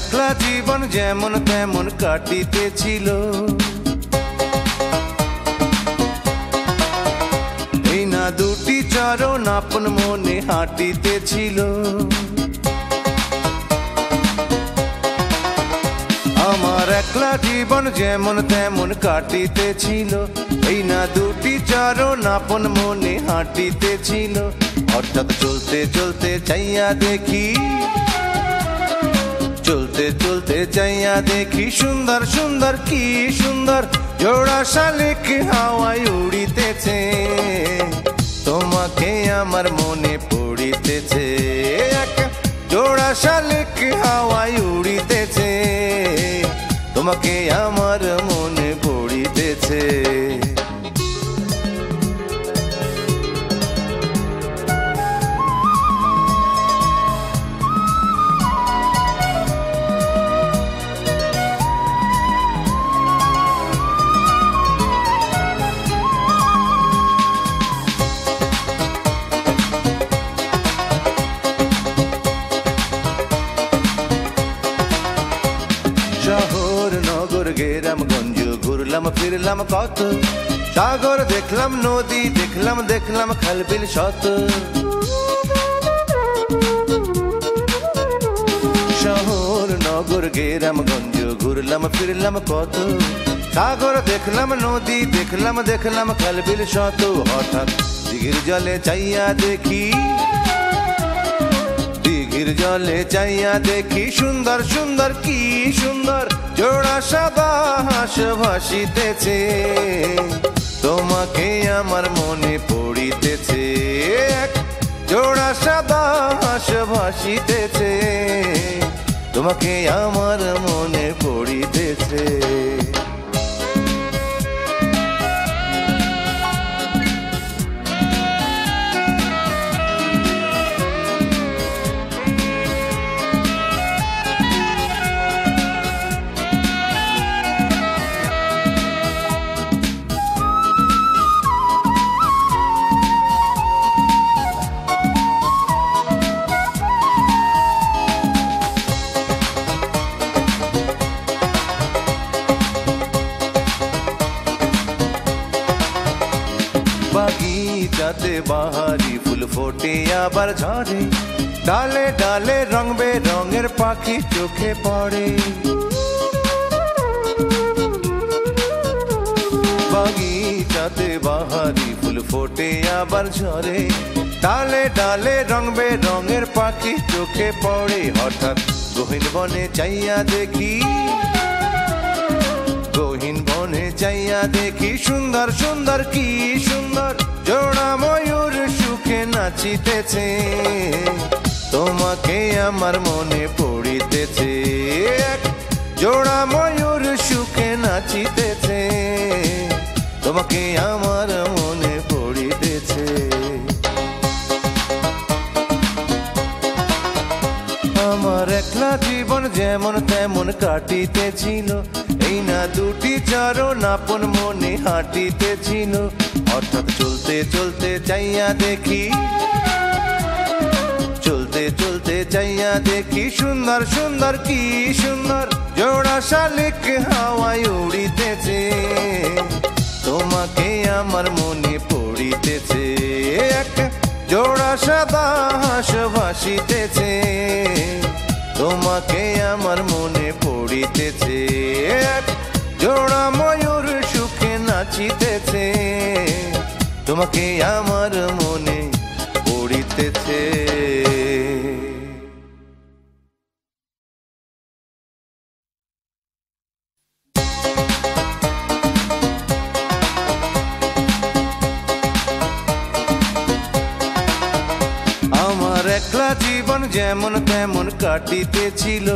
একলা জীবন যেমন তেমন কাটিতেছিল, এই না দুটি চরণ আপন মনে হাঁটিতেছিল। আমার একলা জীবন যেমন তেমন কাটিতেছিল, এই না দুটি চরণ আপন মনে হাঁটিতেছিল। হঠাৎ চলতে চলতে চাইয়া দেখি, চলতে চলতে চাইয়া দেখি, সুন্দর সুন্দর কি সুন্দর জোড়া শালিক হাওয়ায় উড়িতেছে। তোমাকে আমার মনে পড়িতেছে, এক জোড়া শালিক হাওয়ায় উড়িতেছে। তোমাকে আমার মনে পড়িতেছে। শহর নগর গেরাম গঞ্জ ঘুরলাম ফিরলাম কত, সাগর দেখলাম নদী দেখলাম দেখলাম খালবিল শত। শহর নগর গেরাম গঞ্জ ঘুরলাম ফিরলাম কত, সাগর দেখলাম নদী দেখলাম দেখলাম খালবিল শত। হঠাৎ দিঘির জলে চাইয়া দেখি, দিঘির জলে চাইয়া দেখি, সুন্দর সুন্দর কি সুন্দর জোড়া সাদা হাঁস ভাসিতেছে। তোমাকে আমার মনে পড়িতেছে, এক জোড়া সাদা হাঁস ভাসিতেছে। তোমাকে আমার মনে পড়িতেছে। বাগিচাতে বাহারি ফুল ফোটে আবার ঝরে, ডালে ডালে রং বেরঙের পাখি চোখে পড়ে। বাগিচাতে বাহারি ফুল ফোটে আবার ঝরে, ডালে ডালে রং বেরঙের পাখি চোখে পড়ে। হঠাৎ গহীন বনে চাইয়া দেখি, গহীন বনে চাইয়া দেখি, সুন্দর সুন্দর কি সুন্দর জোড়া ময়ূর সুখে নাচিতেছে। তোমাকে আমার মনে পড়িতেছে, এক জোড়া ময়ূর সুখে নাচিতেছে। তোমাকে আমার মনে পড়িতেছে। আমার একলা জীবন যেমন তেমন কাটিতেছিল, এই না দুটি চরণ আপন মনে হাঁটিতেছিল। অর্থাৎ চলতে চলতে চাইয়া দেখি, চলতে চলতে চাইয়া দেখি, সুন্দর সুন্দর কি সুন্দর জোড়া শালিক হাওয়ায় উড়িতেছে। তোমাকে আমার মনে পড়িতেছে, এক জোড়া সাদা হাঁস ভাসিতেছে। তোমাকে আমার মনে পড়িতেছে, এক জোড়া ময়ূর সুখে নাচিতেছে। তোমাকে আমার মনে পড়িতেছে। আমার একলা জীবন যেমন তেমন কাটিতেছিল,